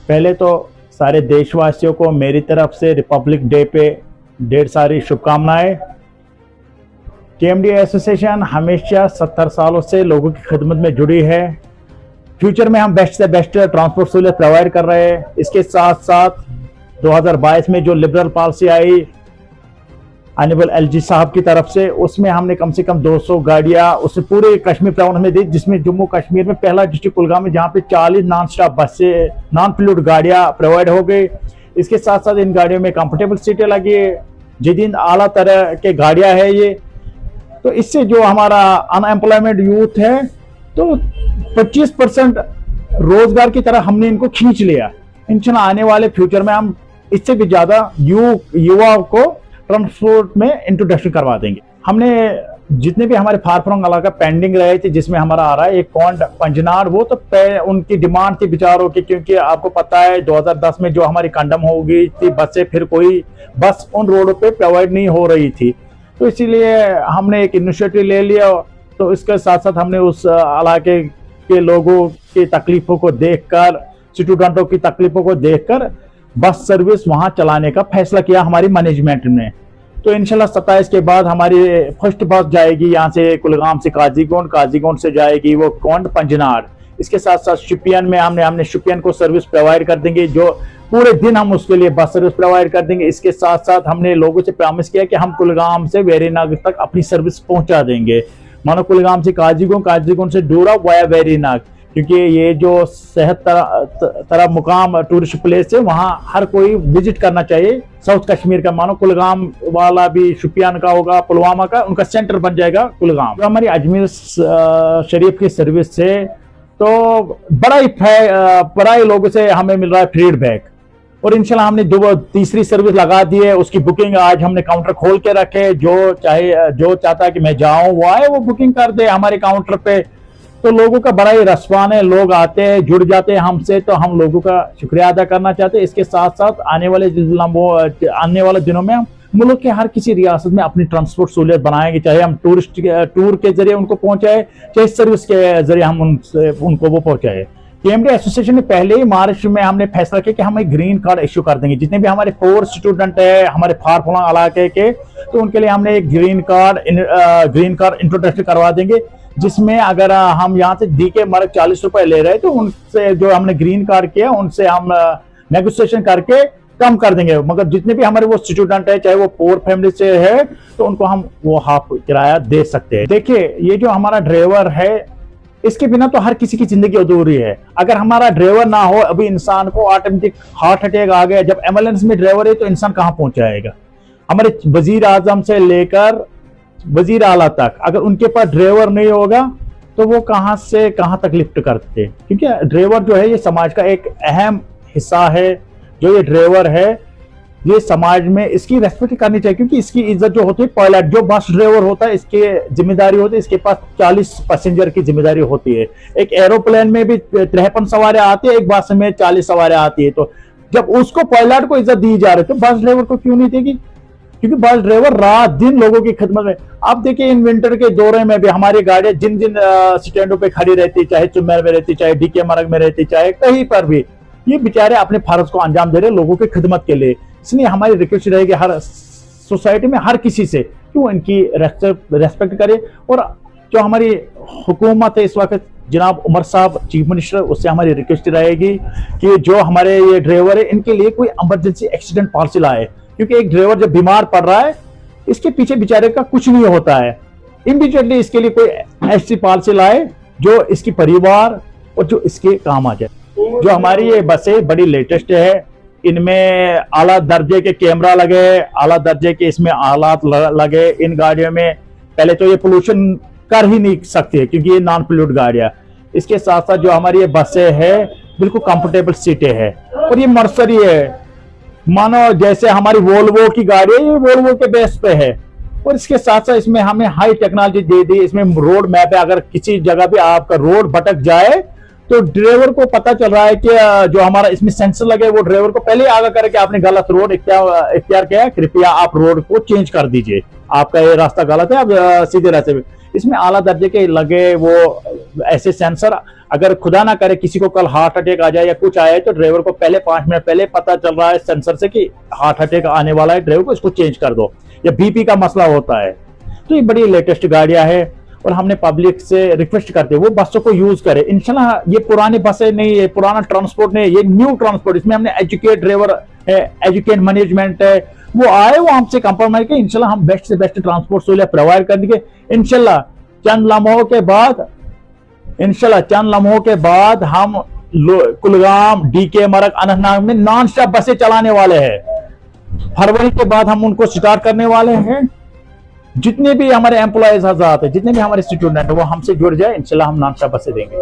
पहले तो सारे देशवासियों को मेरी तरफ से रिपब्लिक डे पे ढेर सारी शुभकामनाएं। केएमडी एसोसिएशन हमेशा 70 सालों से लोगों की खिदमत में जुड़ी है। फ्यूचर में हम बेस्ट से बेस्ट ट्रांसपोर्ट सहूलियत प्रोवाइड कर रहे हैं। इसके साथ साथ 2022 में जो लिबरल पॉलिसी आई ऑनरेबल एलजी साहब की तरफ से, उसमें हमने कम से कम 200 गाड़ियां उस पूरे कश्मीर प्राउंड में दी, जिसमें जम्मू कश्मीर में पहला डिस्ट्रिक्ट कुलगाम है जहां पे 40 नॉन स्टॉप बसें नॉन फ्लूड गाड़ियां प्रोवाइड हो गई। इसके साथ साथ इन गाड़ियों में कंफर्टेबल सीटें लगी है, जदीद आला तरह के गाड़ियां है ये। तो इससे जो हमारा अनएम्प्लॉयमेंट यूथ है तो 25% रोजगार की तरह हमने इनको खींच लिया। इंशाल्लाह आने वाले फ्यूचर में हम इससे भी ज्यादा युवा को ट्रांसपोर्ट में इंट्रोडक्शन करवा देंगे। हमने जितने भी हमारे फारफ्रॉन्ग इलाका पेंडिंग रहे थे, जिसमें हमारा आ रहा है एक कौंड पंजनार, वो तो उनकी डिमांड थी बेचारों की, क्योंकि आपको पता है 2010 में जो हमारी कंडम हो गई थी बसें, फिर कोई बस उन रोडों पे प्रोवाइड नहीं हो रही थी। तो इसीलिए हमने एक इनिशिएटिव ले लिया। तो इसके साथ साथ हमने उस इलाके के लोगों की तकलीफों को देखकर, स्टूडेंटों की तकलीफों को देखकर बस सर्विस वहां चलाने का फैसला किया हमारी मैनेजमेंट ने। तो इंशाल्लाह 27 के बाद हमारी फर्स्ट बस जाएगी यहाँ से कुलगाम से काजीगुंड, काजीगुंड से जाएगी वो कौंड पंजनार। इसके साथ साथ शुपियन में हमने शुपियन को सर्विस प्रोवाइड कर देंगे, जो पूरे दिन हम उसके लिए बस सर्विस प्रोवाइड कर देंगे। इसके साथ साथ हमने लोगों से प्रॉमिस किया कि हम कुलगाम से वेरीनाग तक अपनी सर्विस पहुंचा देंगे। मानो कुलगाम से काजीगुंड, काजीगुंड से डोरा वाया वेरीनाग, क्योंकि ये जो सेहत तरह मुकाम टूरिस्ट प्लेस है, वहाँ हर कोई विजिट करना चाहिए। साउथ कश्मीर का मानो कुलगाम वाला भी शुपियान का होगा, पुलवामा का, उनका सेंटर बन जाएगा कुलगाम। तो हमारी अजमेर शरीफ की सर्विस से तो बड़ा ही लोगों से हमें मिल रहा है फीडबैक। और इंशाल्लाह हमने जो तीसरी सर्विस लगा दी है उसकी बुकिंग आज हमने काउंटर खोल के रखे। जो चाहता है कि मैं जाऊं वो आए, वो बुकिंग कर दे हमारे काउंटर पे। तो लोगों का बड़ा ही रस्पान है, लोग आते हैं, जुड़ जाते हैं हमसे, तो हम लोगों का शुक्रिया अदा करना चाहते हैं। इसके साथ साथ आने वाले दिनों में हम मुल्क के हर किसी रियासत में अपनी ट्रांसपोर्ट सहूलियत बनाएंगे, चाहे हम टूर के जरिए उनको पहुंचाए, चाहे सर्विस के जरिए हम उनको वो पहुंचाए। केएमडी एसोसिएशन ने पहले ही मार्च में हमने फैसला किया कि हम एक ग्रीन कार्ड इश्यू कर देंगे। जितने भी हमारे 4 स्टूडेंट है हमारे फारफलंग इलाके के, तो उनके लिए हमने एक ग्रीन कार्ड इंट्रोडक्शन करवा देंगे, जिसमें अगर हम यहाँ से डीके मार्क 40 रुपए ले रहे हैं तो उनसे जो हमने ग्रीन कार्ड किया उनसे हम नेगोशिएशन करके कम कर देंगे। मगर जितने भी हमारे वो स्टूडेंट है, चाहे वो पोर फैमिली से है, तो उनको हम वो हाफ किराया दे सकते हैं। देखिए, ये जो हमारा ड्राइवर है, इसके बिना तो हर किसी की जिंदगी अधूरी है। अगर हमारा ड्राइवर ना हो, अभी इंसान को ऑटोमेटिक हार्ट अटैक आ गया, जब एम्बुलेंस में ड्राइवर है तो इंसान कहाँ पहुंचाएगा। हमारे वजीर आजम से लेकर वजीर आला तक, अगर उनके पास ड्राइवर नहीं होगा तो वो कहां से कहां तक लिफ्ट करते, क्योंकि ड्राइवर जो है ये समाज का एक अहम हिस्सा है। जो ये ड्राइवर है ये समाज में इसकी रेस्पेक्ट करनी चाहिए, क्योंकि इसकी इज्जत जो होती है, पायलट जो बस ड्राइवर होता है इसकी जिम्मेदारी होती है, इसके पास 40 पैसेंजर की जिम्मेदारी होती है। एक एरोप्लेन में भी 53 सवारियां आती है, एक बस में 40 सवारियां आती है। तो जब उसको पायलट को इज्जत दी जा रही है तो बस ड्राइवर को क्यों नहीं देगी, क्योंकि बस ड्राइवर रात दिन लोगों की खिदमत में। आप देखिए, इन विंटर के दौरे में भी हमारी गाड़ियां जिन जिन स्टैंडों पे खड़ी रहती, चाहे चुमेर में रहती, चाहे डीके मार्ग में रहती, चाहे कहीं पर भी, ये बेचारे अपने फर्ज को अंजाम दे रहे लोगों की खिदमत के लिए। इसलिए हमारी रिक्वेस्ट रहेगी हर सोसाइटी में हर किसी से कि वो इनकी रेस्पेक्ट करे। और जो हमारी हुकूमत है इस वक्त, जनाब उमर साहब चीफ मिनिस्टर, उससे हमारी रिक्वेस्ट रहेगी कि जो हमारे ये ड्राइवर है इनके लिए कोई इमरजेंसी एक्सीडेंट पॉलिसी लाए, क्योंकि एक ड्राइवर जब बीमार पड़ रहा है इसके पीछे बेचारे का कुछ नहीं होता है। इमीडिएटली इसके लिए कोई ऐसी पॉलिसी लाए जो इसकी परिवार और जो इसके काम आ जाए। जो हमारी ये बसें बड़ी लेटेस्ट है, इनमें आला दर्जे के कैमरा लगे, आला दर्जे के इसमें आलात लगे। इन गाड़ियों में पहले तो ये पोल्यूशन कर ही नहीं सकती क्योंकि ये नॉन पोल्यूट गाड़ियां। इसके साथ साथ जो हमारी ये बसें है बिल्कुल कंफर्टेबल सीटें है, और ये मर्सरी है, मानो जैसे हमारी वोल्वो की गाड़ी है, ये वोल्वो के बेस पे है। और इसके साथ साथ इसमें हमें हाई टेक्नोलॉजी दे दी। इसमें रोड मैप है, अगर किसी जगह भी आपका रोड भटक जाए तो ड्राइवर को पता चल रहा है कि जो हमारा इसमें सेंसर लगे वो ड्राइवर को पहले आगाह करे कि आपने गलत रोड इख्तियार किया, कृपया आप रोड को चेंज कर दीजिए, आपका ये रास्ता गलत है, आप सीधे रास्ते में। इसमें आला दर्जे के लगे वो ऐसे सेंसर, अगर खुदा ना करे किसी को कल हार्ट अटैक आ जाए या कुछ आए तो ड्राइवर को पहले 5 मिनट पहले पता चल रहा है सेंसर से कि हार्ट अटैक आने वाला है, ड्राइवर को इसको चेंज कर दो, या बीपी का मसला होता है। तो ये बड़ी लेटेस्ट गाड़ियां हैं और हमने पब्लिक से रिक्वेस्ट करते हैं वो बसों को यूज करे। इंशाल्लाह ये पुरानी बसें नहीं है, पुराना ट्रांसपोर्ट नहीं है, ये न्यू ट्रांसपोर्ट, इसमें हमने एजुकेट ड्राइवर है, एजुकेट मैनेजमेंट है, वो आए वो हमसे कंप्रोमाइज के इंशाल्लाह हम बेस्ट से बेस्ट ट्रांसपोर्ट सहूलियत प्रोवाइड कर देंगे। इंशाल्लाह चंद लम्हों के बाद हम कुलगाम, डीके, मरक, अनंतनाग में नॉन स्टॉप बसें चलाने वाले हैं। फरवरी के बाद हम उनको स्टार्ट करने वाले हैं। जितने भी हमारे एम्प्लॉयज हज़रात है, जितने भी हमारे स्टूडेंट है वो हमसे जुड़ जाए, इंशाल्लाह हम नॉन स्टॉप बसें देंगे।